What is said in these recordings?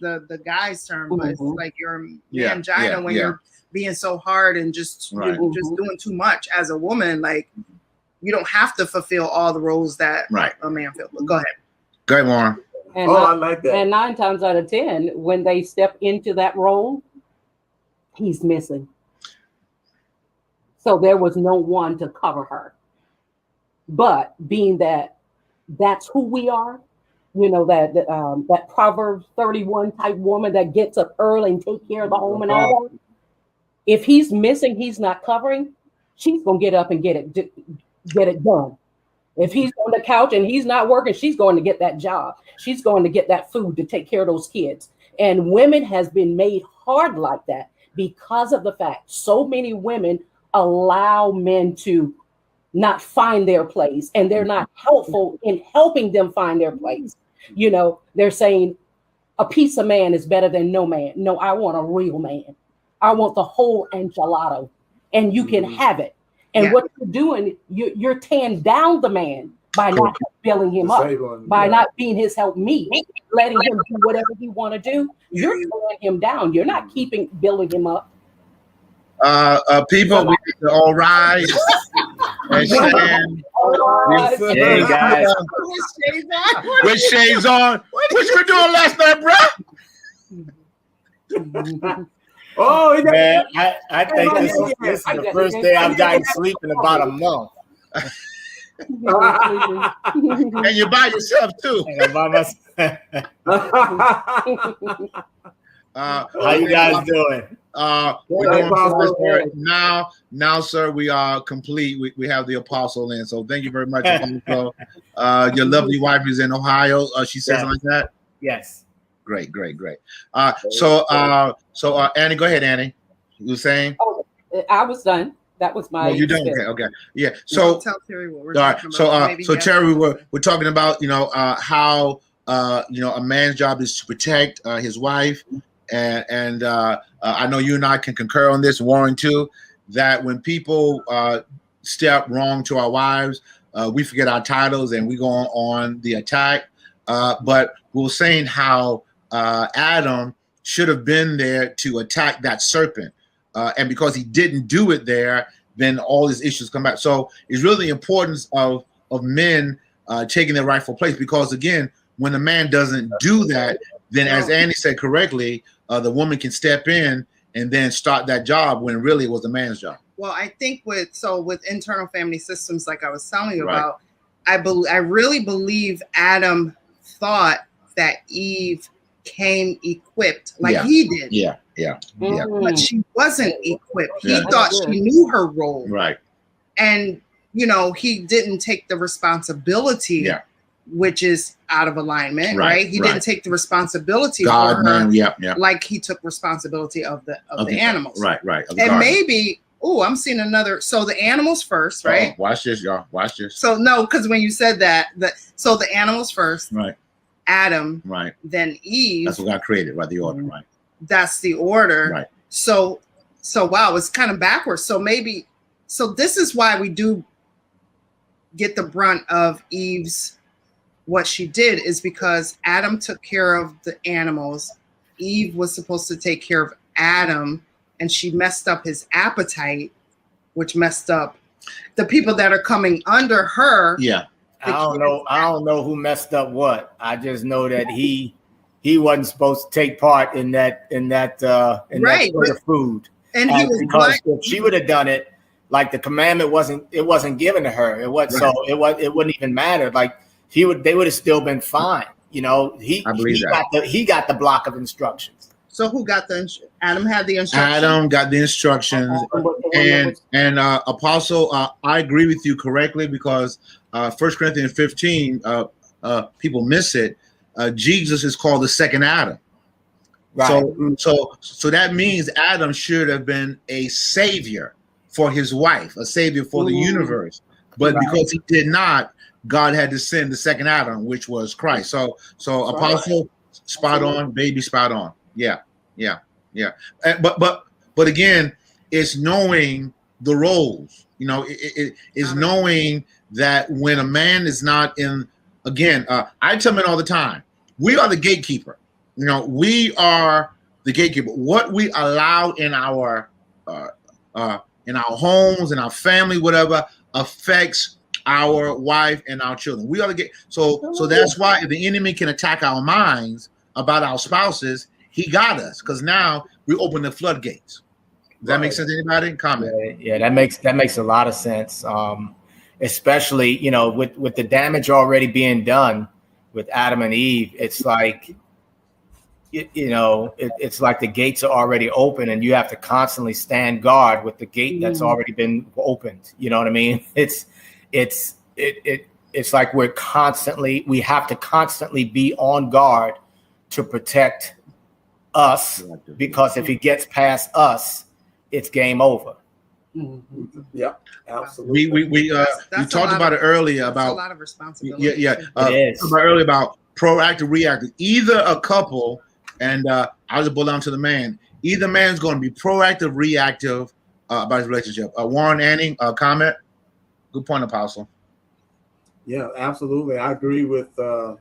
the guy's term, but it's like your mangina when you're being so hard and just you're just doing too much as a woman. Like you don't have to fulfill all the roles that a man fills. Go ahead. Go ahead, Warren. And I like that. And 9 times out of 10, when they step into that role, he's missing. So there was no one to cover her. But being that that's who we are, you know, that Proverbs 31 type woman that gets up early and take care of the home and all that. If he's missing, he's not covering, she's gonna get up and get it done. If he's on the couch and he's not working, she's going to get that job. She's going to get that food to take care of those kids. And women has been made hard like that because of the fact so many women allow men to not find their place, and they're not helpful in helping them find their place. You know, they're saying a piece of man is better than no man. No, I want a real man. I want the whole enchilada, and you can have it. And what you're doing, you're tearing down the man by not building him up, by not being his helpmeet, letting him do whatever he want to do. You're tearing him down. You're not building him up. People, we need to all rise and stand. Hey guys, with shades on. What you were doing last night, bro? Oh man, I think this is the first day I've gotten sleep in about a month. And you're by yourself too. And I'm by myself. How you guys doing? We're doing now, sir. We are complete. We have the apostle in. So thank you very much. Your lovely wife is in Ohio. She says like that. Yes. Great. So Annie, go ahead, Annie. You were saying? Oh, I was done. That was my. Oh, you done? Okay. Yeah. So tell Terry what we're talking about. So Terry, we're talking about how a man's job is to protect his wife, and I know you and I can concur on this, Warren too, that when people step wrong to our wives, we forget our titles and we go on the attack. But we were saying how Adam should have been there to attack that serpent. And because he didn't do it there, then all these issues come back. So it's really the importance of men taking their rightful place. Because again, when a man doesn't do that, then as Annie said correctly, the woman can step in and then start that job when really it was the man's job. Well, I think with internal family systems, like I was telling you about, I really believe Adam thought that Eve came equipped like he did. Yeah. But she wasn't equipped. He thought she knew her role. Right. And, he didn't take the responsibility, which is out of alignment, right? He didn't take the responsibility God, for her man, like he took responsibility of the animals. Right. And maybe, I'm seeing another. So the animals first, right? Watch this, y'all. Watch this. So no, because when you said that, so the animals first. Right. Adam, right, then Eve. That's what God created, right? The order, right? That's the order, right? So wow, it's kind of backwards. So this is why we do get the brunt of Eve's what she did is because Adam took care of the animals. Eve was supposed to take care of Adam, and she messed up his appetite, which messed up the people that are coming under her. Yeah. I don't know who messed up what. I just know that he wasn't supposed to take part in that that sort of food. And he was because if she would have done it, like the commandment wasn't given to her. It was so it wouldn't even matter. Like they would have still been fine. He got the block of instructions. So who got Adam had the instructions. Adam got the instructions, and Apostle, I agree with you correctly because 1 Corinthians 15, people miss it. Jesus is called the second Adam. Right. So that means Adam should have been a savior for his wife, a savior for the universe. But because he did not, God had to send the second Adam, which was Christ. So Apostle, spot on, baby, spot on. Yeah. But again, it's knowing the roles. It is knowing that when a man is not in. Again, I tell men all the time, we are the gatekeeper. You know, we are the gatekeeper. What we allow in our homes, in our family, whatever, affects our wife and our children. We are the gate. So that's why if the enemy can attack our minds about our spouses, he got us, because now we open the floodgates. Does that make sense? Anybody? Comment. Yeah, that makes a lot of sense. Especially, you know, with the damage already being done with Adam and Eve, it's like, it's like the gates are already open, and you have to constantly stand guard with the gate that's already been opened. You know what I mean? It's like we have to constantly be on guard to protect us, because if he gets past us, it's game over. Yeah, absolutely. We talked about it earlier about a lot of responsibility. Yeah. Earlier about proactive, reactive. Either a couple, and I'll just boil down to the man. Either man's going to be proactive, reactive about his relationship. Warren, Annie, comment. Good point, Apostle. Yeah, absolutely. I agree with you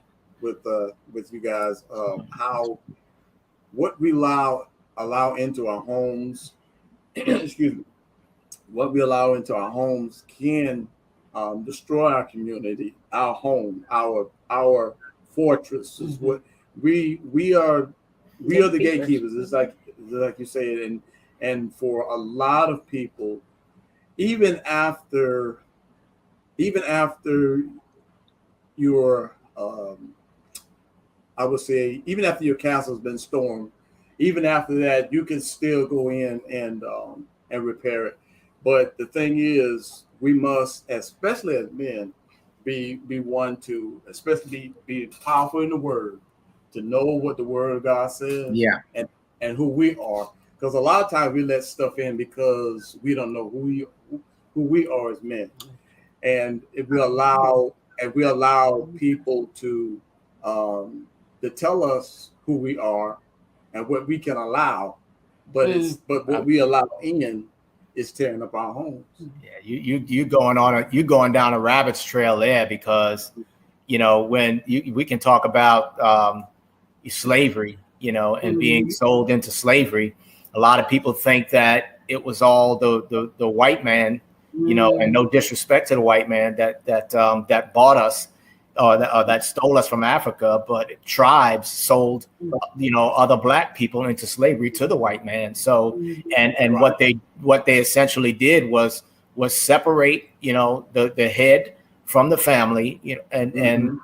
guys. How what we allow into our homes, excuse me, what we allow into our homes can destroy our community, our home, our fortress. Is what we are the gatekeepers. It's like you said, and for a lot of people, even after your I would say, even after your castle's been stormed, even after that, you can still go in and repair it. But the thing is, we must, especially as men, be one to, especially be powerful in the word, to know what the word of God says, and who we are. Because a lot of times we let stuff in because we don't know who we are as men, and if we allow people to tell us who we are and what we can allow, but what we allow in is tearing up our homes. Yeah, you going down a rabbit's trail there, because when we can talk about slavery, and being sold into slavery. A lot of people think that it was all the white man, and no disrespect to the white man that bought us, that stole us from Africa, but tribes sold, other black people into slavery to the white man. So, and what they essentially did was separate, the head from the family, and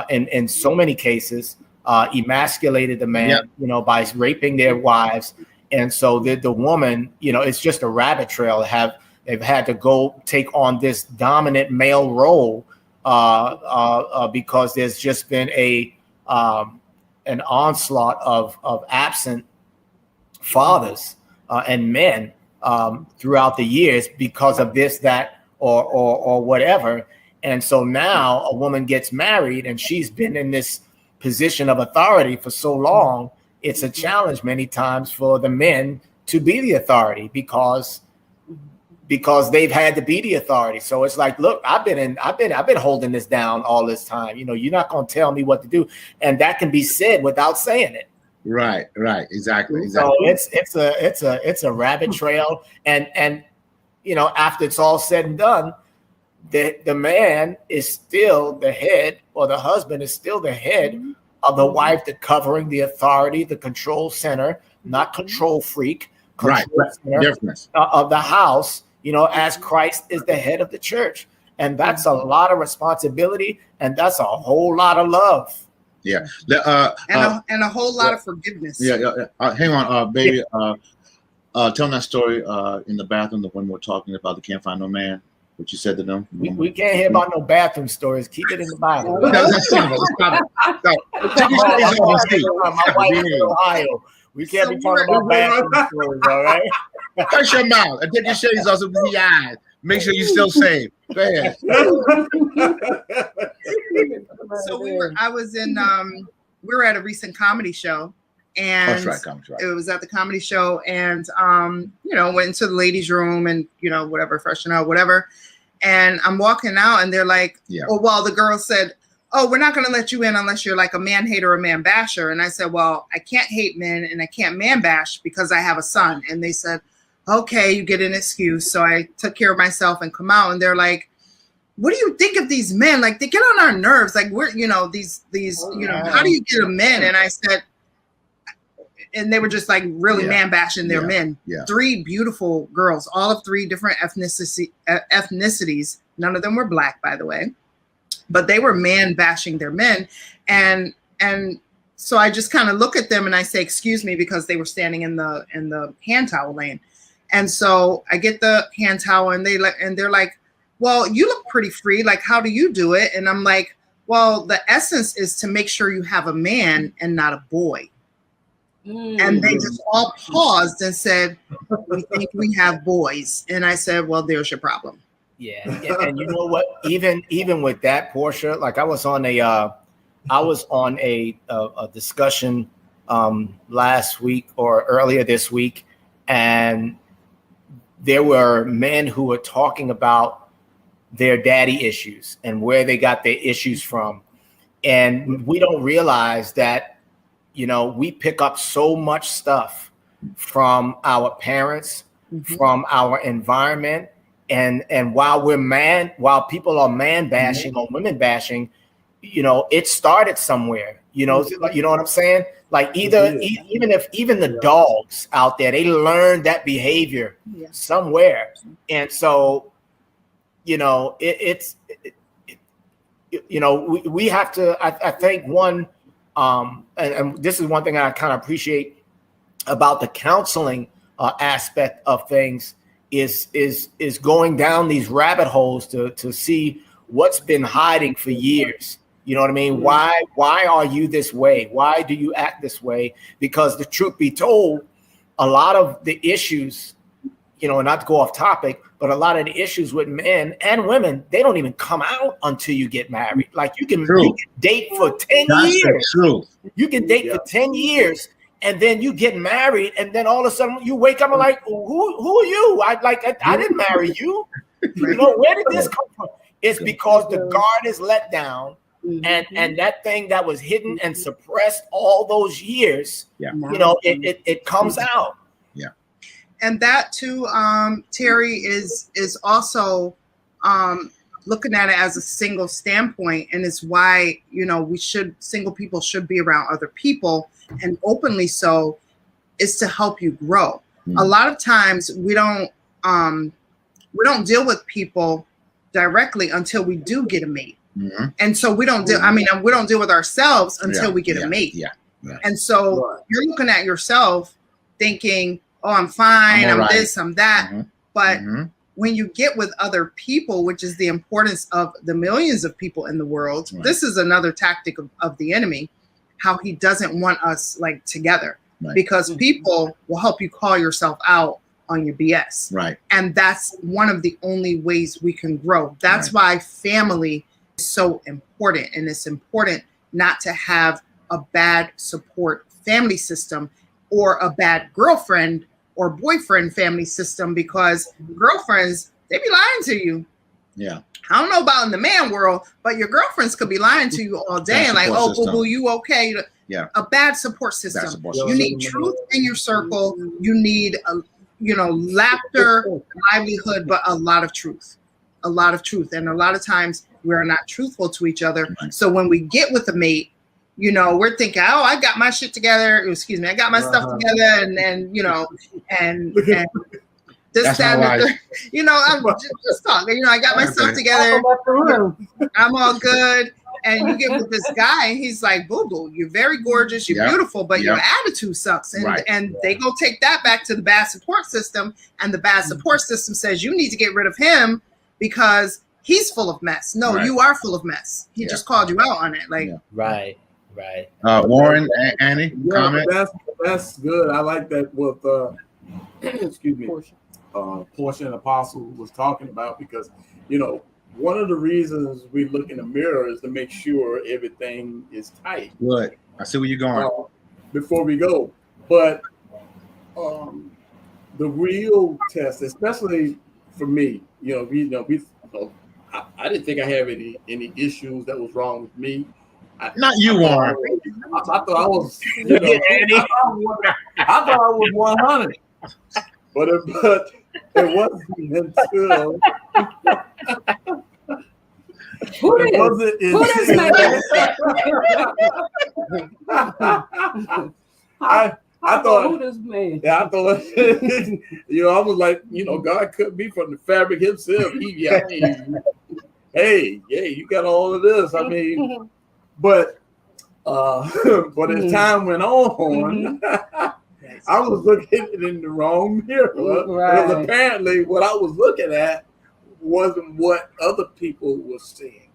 in so many cases, emasculated the man, by raping their wives. And so the woman, it's just a rabbit trail. They've had to go take on this dominant male role, because there's just been an onslaught of absent fathers and men throughout the years because of this, that, or whatever. And so now a woman gets married and she's been in this position of authority for so long. It's a challenge many times for the men to be the authority because they've had to be the authority. So it's like, look, I've been holding this down all this time. You're not going to tell me what to do, and that can be said without saying it. Right, exactly. So it's a rabbit trail, and after it's all said and done, the man is still the head, or the husband is still the head of the wife, the covering, the authority, the control center, not control freak, center of the house, as Christ is the head of the church. And that's a lot of responsibility, and that's a whole lot of love. Yeah. And a whole lot of forgiveness. Yeah. Hang on, baby. Tell them that story in the bathroom when we're talking about the can't find no man. What you said to them? We can't hear about no bathroom stories. Keep it in the Bible. My wife in Ohio. We can't be talking about bathroom stories, all right? Hush your mouth and take your shades off with the eyes. Make sure you're still safe. Go ahead. So we were at a recent comedy show, and it was at the comedy show, and went into the ladies' room and whatever, freshen up, whatever. And I'm walking out, and they're like, the girl said, oh, we're not going to let you in unless you're like a man hater or a man basher. And I said, well, I can't hate men and I can't man bash because I have a son. And they said, okay, you get an excuse. So I took care of myself and come out, and they're like, what do you think of these men? Like, they get on our nerves. Like, we're, you know, these, you know, how do you get them in? And I said, and they were just like really man bashing their men. Yeah. 3 beautiful girls, all of 3 different ethnicities. None of them were black, by the way, but they were man bashing their men. And so I just kind of look at them and I say, excuse me, because they were standing in the hand towel lane. And so I get the hand towel and they're like, well, you look pretty free. Like, how do you do it? And I'm like, well, the essence is to make sure you have a man and not a boy. And they just all paused and said, we think we have boys. And I said, well, there's your problem. Yeah. And you know what? Even with that, Portia, like I was on a discussion last week or earlier this week, and there were men who were talking about their daddy issues and where they got their issues from. And we don't realize that, you know, we pick up so much stuff from our parents, from our environment. And while people are man bashing or women bashing, you know, it started somewhere, you know what I'm saying? Like even the dogs out there, they learned that behavior somewhere. And so, you know, we have to, I think one, and this is one thing I kind of appreciate about the counseling aspect of things is going down these rabbit holes to see what's been hiding for years. You know what I mean? Why are you this way? Why do you act this way? Because the truth be told, a lot of the issues, you know, not to go off topic, but a lot of the issues with men and women, they don't even come out until you get married. Like you can date for 10 years. True. You can date for 10 years and then you get married and then all of a sudden you wake up and like, who are you? I didn't marry you. You know, where did this come from? It's because the guard is let down. And that thing that was hidden and suppressed all those years, you know, it comes out. Yeah. And that too, Terry, is also looking at it as a single standpoint, and it's why, you know, single people should be around other people, and openly so, is to help you grow. A lot of times we don't deal with people directly until we do get a mate. And so we don't deal with ourselves until we get a mate. And so you're looking at yourself thinking, oh, I'm fine, I'm this, I'm that. But when you get with other people, which is the importance of the millions of people in the world, this is another tactic of the enemy, how he doesn't want us like together, because people will help you call yourself out on your BS. And that's one of the only ways we can grow. That's why family is so important. And it's important not to have a bad support family system or a bad girlfriend or boyfriend family system, because girlfriends, they be lying to you. I don't know about in the man world, but your girlfriends could be lying to you all day and like, oh, boo-boo, you okay? A bad support system. You need truth in your circle. You need, laughter, livelihood, but a lot of truth. And a lot of times we're not truthful to each other. So when we get with a mate, you know, we're thinking, oh, I got my shit together. Excuse me, I got my stuff together, and and this, that, and the third. You know, I'm just talking. You know, I got my stuff together. I'm all good. And you get with this guy, and he's like, boo boo, you're very gorgeous, you're beautiful, but your attitude sucks. And they go take that back to the bad support system, and the bad support system says you need to get rid of him because he's full of mess. No, you are full of mess. He just called you out on it. Like Right. Warren, Annie, comment. That's good. I like that with excuse me, Portia and Apostle was talking about, because you know, one of the reasons we look in the mirror is to make sure everything is tight. Good. I see where you're going. Before we go, but the real test, especially for me, I didn't think I had any issues that was wrong with me. Not you, Warren. I thought I was, you know, I thought I was 100. But it wasn't until Who this man? I thought, who this man? yeah, I thought, you know, I was like, you know, God cut me from the fabric himself. Hey, you got all of this. I mean, but as time went on, I was looking in the wrong mirror because apparently what I was looking at wasn't what other people were seeing.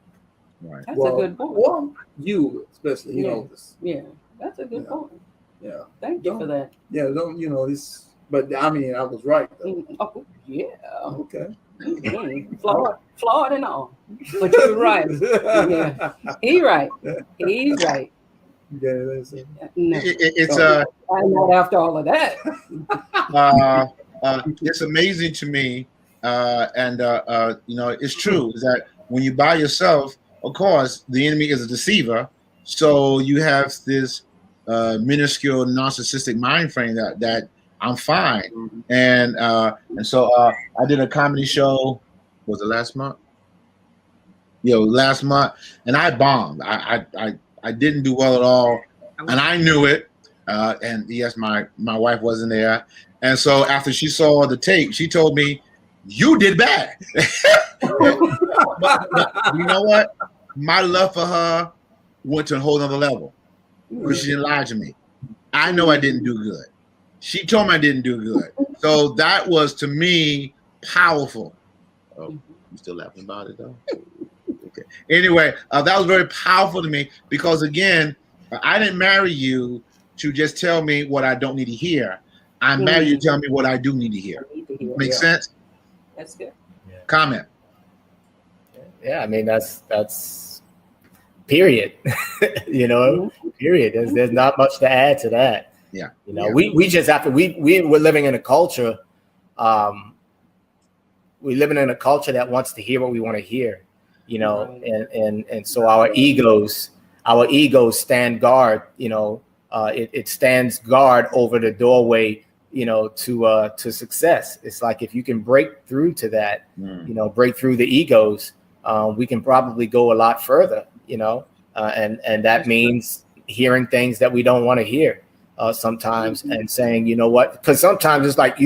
Right. That's a good point. Well, you especially, you know this. Yeah, that's a good point. Yeah. Thank you for that. Yeah, don't you know this? But I mean, I was right. Oh, yeah. Okay. Flawed and all, but you're right. Yeah, he's right. He's right. Yeah, that's it. No. It's I'm not after all of that. It's amazing to me, and you know, it's true is that when you by yourself, of course, the enemy is a deceiver. So you have this minuscule narcissistic mind frame that I'm fine, and so I did a comedy show. Was it last month? Last month, and I bombed. I didn't do well at all, and I knew it. And yes, my wife wasn't there, and so after she saw the tape, she told me, "You did bad." but you know what? My love for her went to a whole other level because she didn't lie to me. I know I didn't do good. She told me I didn't do good, so that was to me powerful. Oh, you still laughing about it though? Okay. Anyway, that was very powerful to me because again, I didn't marry you to just tell me what I don't need to hear. I married you to tell me what I do need to hear. Make sense? That's good. Yeah. Comment. Yeah, I mean that's period. You know, period. There's not much to add to that. Yeah. You know, we just have to we're living in a culture. We're living in a culture that wants to hear what we want to hear, you know, and so our egos stand guard, you know, it stands guard over the doorway, you know, to success. It's like if you can break through to that, you know, break through the egos, we can probably go a lot further, you know, and that means hearing things that we don't want to hear sometimes and saying, you know what, because sometimes it's like,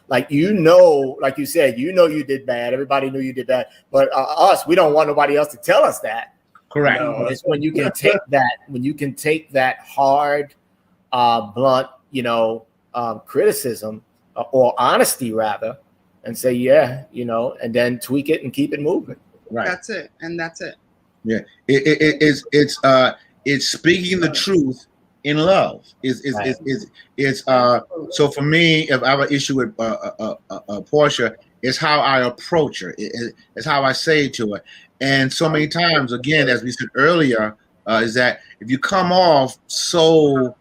like you said, you did bad. Everybody knew you did bad. But us, we don't want nobody else to tell us that. Correct. You know, it's when you can take that hard, blunt, you know, criticism or honesty rather, and say, yeah, you know, and then tweak it and keep it moving. Right. That's it. And that's it. Yeah. It's speaking the truth in love. So for me, if I have an issue with Portia, it's how I approach her. It's how I say it to her. And so many times, again, as we said earlier, is that if you come off so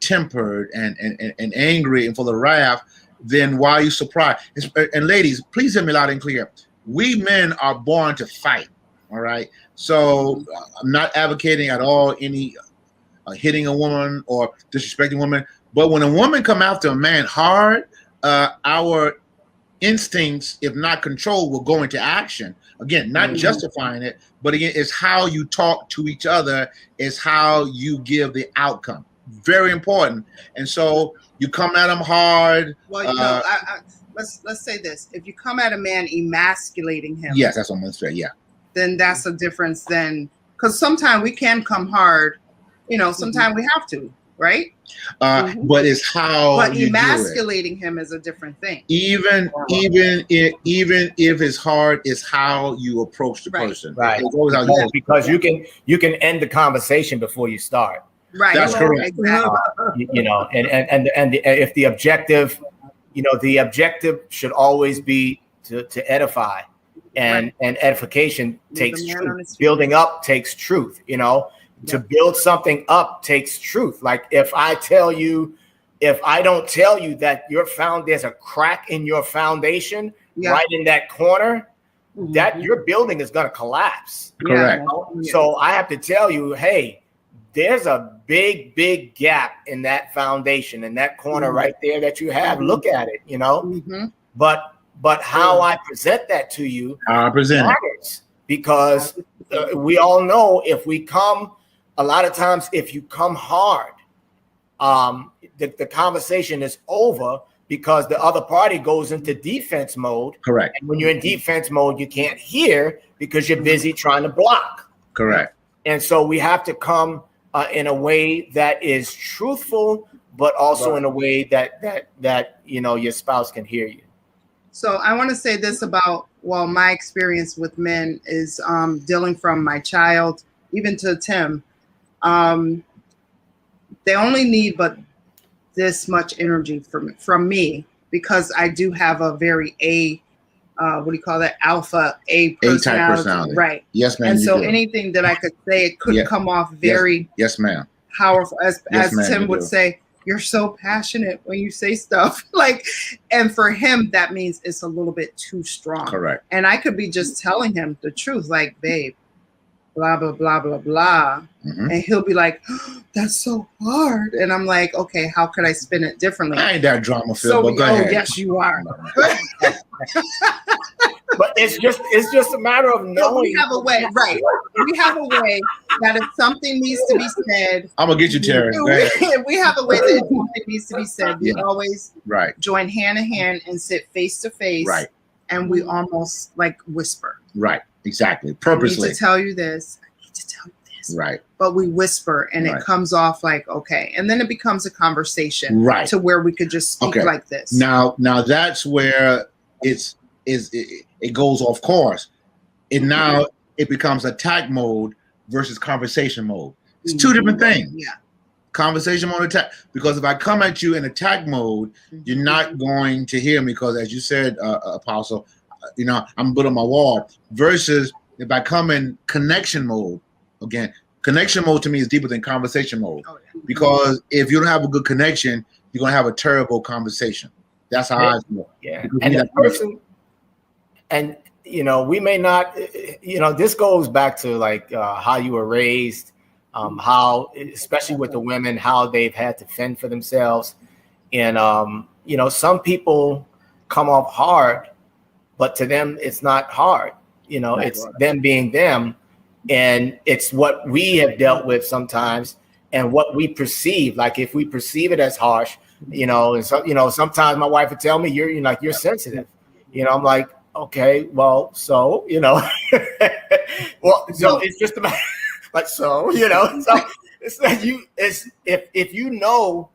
tempered and angry and full of wrath, then why are you surprised? And ladies, please hear me loud and clear. We men are born to fight. All right. So I'm not advocating at all any hitting a woman or disrespecting a woman. But when a woman come after a man hard, our instincts, if not controlled, will go into action. Again, not justifying it, but again, it's how you talk to each other, is how you give the outcome. Very important. And so you come at them hard. Well, you know, let's say this. If you come at a man emasculating him. Yes, that's what I'm going to say, yeah. Then that's a difference then. Because sometimes we can come hard. You know, sometimes we have to, right? But it's how. But emasculating him is a different thing. Even if it's hard, it's how you approach the person. Right. Because you can end the conversation before you start. Right. That's correct. Exactly. You know, and if the objective, you know, the objective should always be to edify, and edification takes truth. Building up takes truth. You know. To build something up takes truth. Like if I don't tell you that there's a crack in your foundation right in that corner, that your building is going to collapse. Correct. So I have to tell you, hey, there's a big gap in that foundation, in that corner right there that you have. Look at it, But how I present that to you matters, because we all know if we come, a lot of times if you come hard, the conversation is over because the other party goes into defense mode. Correct. And when you're in defense mode, you can't hear because you're busy trying to block. Correct. And so we have to come in a way that is truthful, but also in a way that your spouse can hear you. So I want to say this about, my experience with men is dealing from my child, even to Tim. They only need but this much energy from me, because I do have a very alpha A personality. Right. Yes, ma'am. And so anything that I could say, it could come off very yes, ma'am. Powerful. As Tim would say, you're so passionate when you say stuff. And for him, that means it's a little bit too strong. Correct. And I could be just telling him the truth, like, babe, blah, blah, blah, blah, blah. And he'll be like, oh, that's so hard. And I'm like, okay, how could I spin it differently? I ain't that drama filled, but go ahead. Yes, you are. But it's just a matter of knowing. We have a way, right? We have a way that if something needs to be said, I'm gonna get you, Terry. We have a way that if something needs to be said, we always join hand in hand and sit face to face, and we almost like whisper. Right. Exactly. Purposely. I need to tell you this. I need to tell you this. Right. But we whisper, and it comes off like, okay, and then it becomes a conversation, to where we could just speak like this. Now that's where it goes off course. And now it becomes attack mode versus conversation mode. It's two different things. Yeah. Conversation mode, attack. Because if I come at you in attack mode, you're not going to hear me, because as you said, Apostle, I'm good on my wall. Versus if I come in connection mode, again, connection mode to me is deeper than conversation mode. Because if you don't have a good connection, you're going to have a terrible conversation. That's how I feel. Yeah. And the person, and we may not, this goes back to like how you were raised, how, especially with the women, how they've had to fend for themselves. And, some people come off hard, but to them, it's not hard. It's them being them. And it's what we have dealt with sometimes, and what we perceive. Like if we perceive it as harsh, and so, sometimes my wife would tell me, you're sensitive. I'm like, okay, well, so, well, so it's just about like, so, so it's like if you know,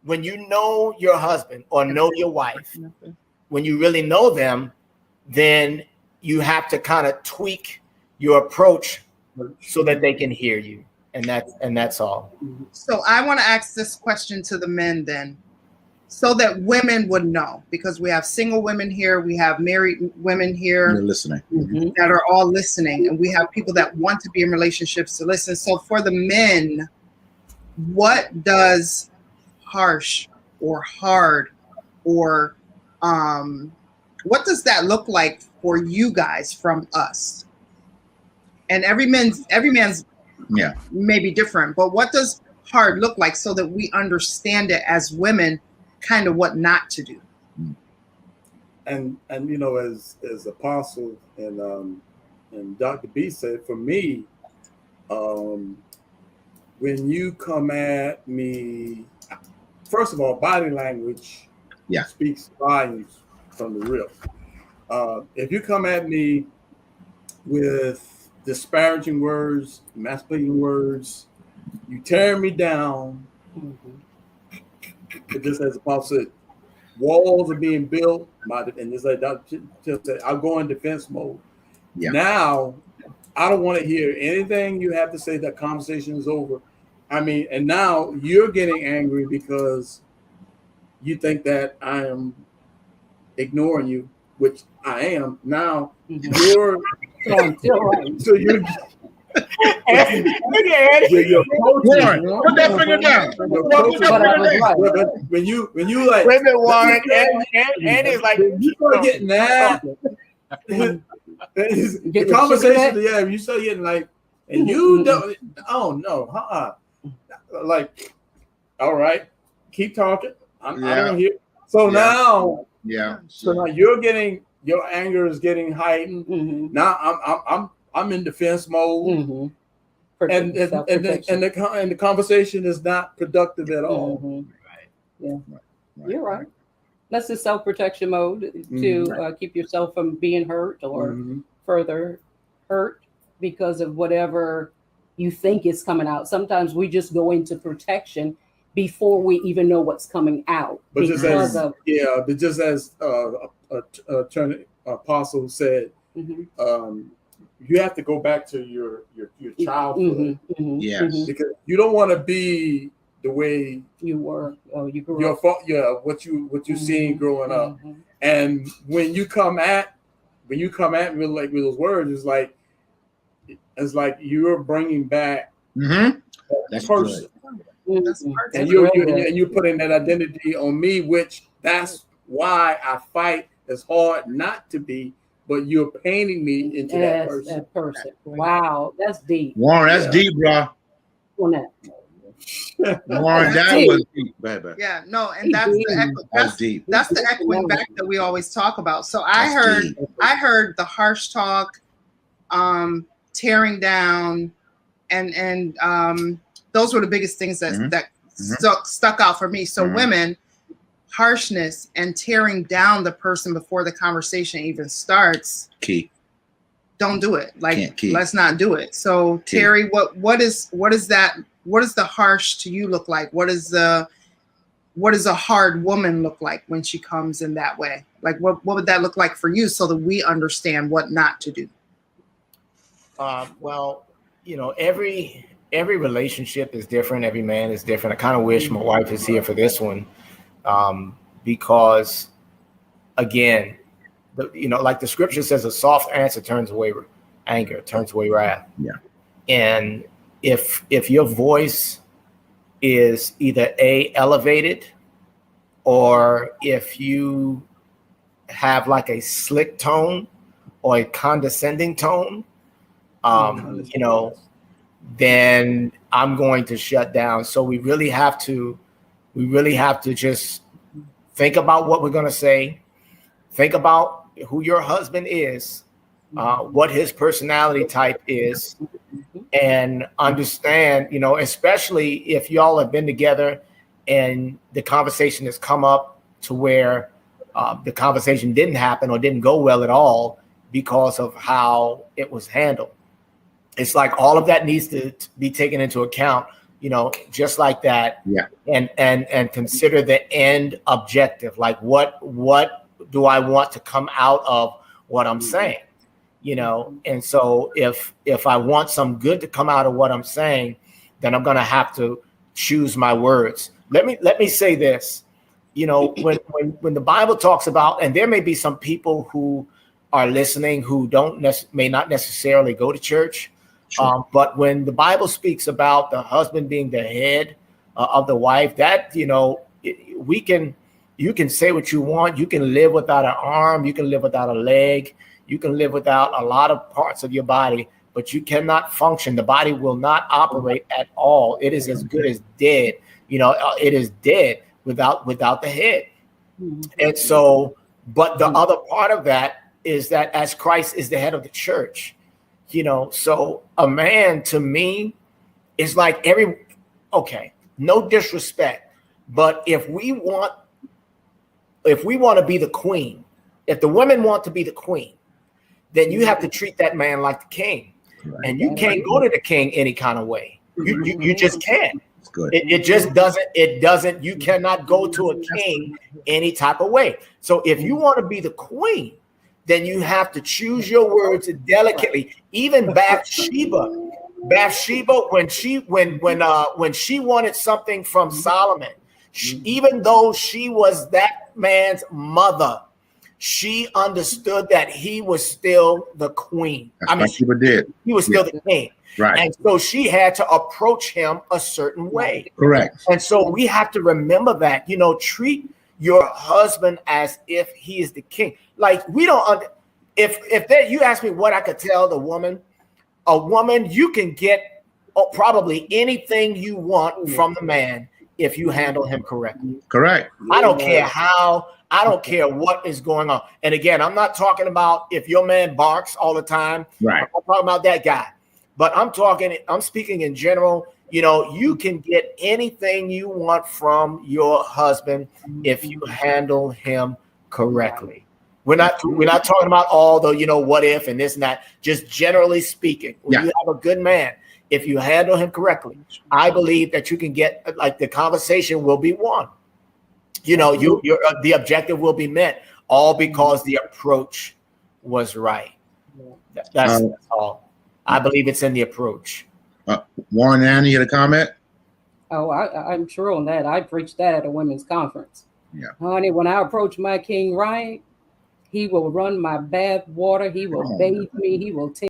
when you know your husband or know your wife, when you really know them, then you have to kind of tweak your approach so that they can hear you. And that's all. So I want to ask this question to the men then, so that women would know, because we have single women here, we have married women here. You're listening. That are all listening, and we have people that want to be in relationships to listen. So for the men, what does harsh or hard or what does that look like for you guys from us? And every man's may be different, but what does hard look like, so that we understand it as women, kind of what not to do? And as Apostle and Dr. B said, for me, when you come at me, first of all, body language speaks volumes from the rip. If you come at me with disparaging words, emasculating words, you tear me down. Just as Apostle said, walls are being built. And just like Dr. Chip said, I'll go in defense mode. Yeah. Now, I don't want to hear anything you have to say. That conversation is over. And now you're getting angry because you think that I am ignoring you, which I am. Now you're so you're put that finger down. When you like, wait a minute, Warren, and is like, you start getting that. the conversation, yeah, you say it like, and you don't, oh no, like, all right, keep talking. I don't hear. So now, so now you're getting, your anger is getting heightened. Mm-hmm. Now I'm in defense mode. Mm-hmm. And the conversation is not productive at all. Mm-hmm. Right. Yeah, you're right. That's the self-protection mode to keep yourself from being hurt or further hurt because of whatever you think is coming out. Sometimes we just go into protection before we even know what's coming out. But just as attorney Apostle said, you have to go back to your childhood, because you don't want to be the way you were. You grew up. What you seen growing up, and when you come at me like with those words, it's like you're bringing back that person, and you're putting that identity on me, which that's why I fight as hard not to be. But you're painting me into that person. Wow, that's deep. Warren, that's deep, bro. Warren, that was deep, baby. Yeah, no, and that's deep. That's the echoing back that we always talk about. So I heard the harsh talk, tearing down, and those were the biggest things that stuck out for me. So women, harshness and tearing down the person before the conversation even starts. Key. Don't do it. Like, let's not do it. So key. Terry, what is that? What does the harsh to you look like? What does a hard woman look like when she comes in that way? Like, what would that look like for you so that we understand what not to do? Well, every relationship is different. Every man is different. I kind of wish my wife is here for this one. Because again, like the scripture says, a soft answer turns away anger, turns away wrath. Yeah. And if your voice is either elevated, or if you have like a slick tone or a condescending tone, then I'm going to shut down. So we really have to just think about what we're going to say. Think about who your husband is, what his personality type is, and understand, especially if y'all have been together and the conversation has come up to where the conversation didn't happen or didn't go well at all because of how it was handled. It's like all of that needs to be taken into account. Just like that, and consider the end objective. Like, what do I want to come out of what I'm saying? And so if I want some good to come out of what I'm saying, then I'm going to have to choose my words. Let me say this. When the Bible talks about, and there may be some people who are listening who may not necessarily go to church. Sure. But when the Bible speaks about the husband being the head of the wife, that, you can say what you want. You can live without an arm. You can live without a leg. You can live without a lot of parts of your body, but you cannot function. The body will not operate at all. It is as good as dead. It is dead without the head. And so, but the other part of that is that as Christ is the head of the church, so a man to me is like no disrespect, but if we want to be the queen, if the women want to be the queen, then you have to treat that man like the king. Right. And you can't go to the king any kind of way. You just can't. It just doesn't, you cannot go to a king any type of way. So if you want to be the queen, then you have to choose your words delicately. Even Bathsheba, when she wanted something from Solomon, even though she was that man's mother, she understood that he was still the queen. Bathsheba did. He was still the king. Right. And so she had to approach him a certain way. Correct. And so we have to remember that, treat your husband as if he is the king. Like you ask me what I could tell the woman, a woman, you can get probably anything you want from the man if you handle him correctly. Correct. I don't care how, I don't care what is going on. And again, I'm not talking about if your man barks all the time. Right. I'm not talking about that guy. But I'm speaking in general. You know, you can get anything you want from your husband if you handle him correctly. We're not talking about all the, you know, what if and this and that. Just generally speaking, when you have a good man, if you handle him correctly, I believe that you can get, like, the conversation will be won. You know, the objective will be met, all because the approach was right. That's all. I believe it's in the approach. Warren, Annie, you had a comment? Oh, I'm sure on that. I preached that at a women's conference. Yeah. Honey, when I approach my king right, he will run my bath water. He will bathe me. He will take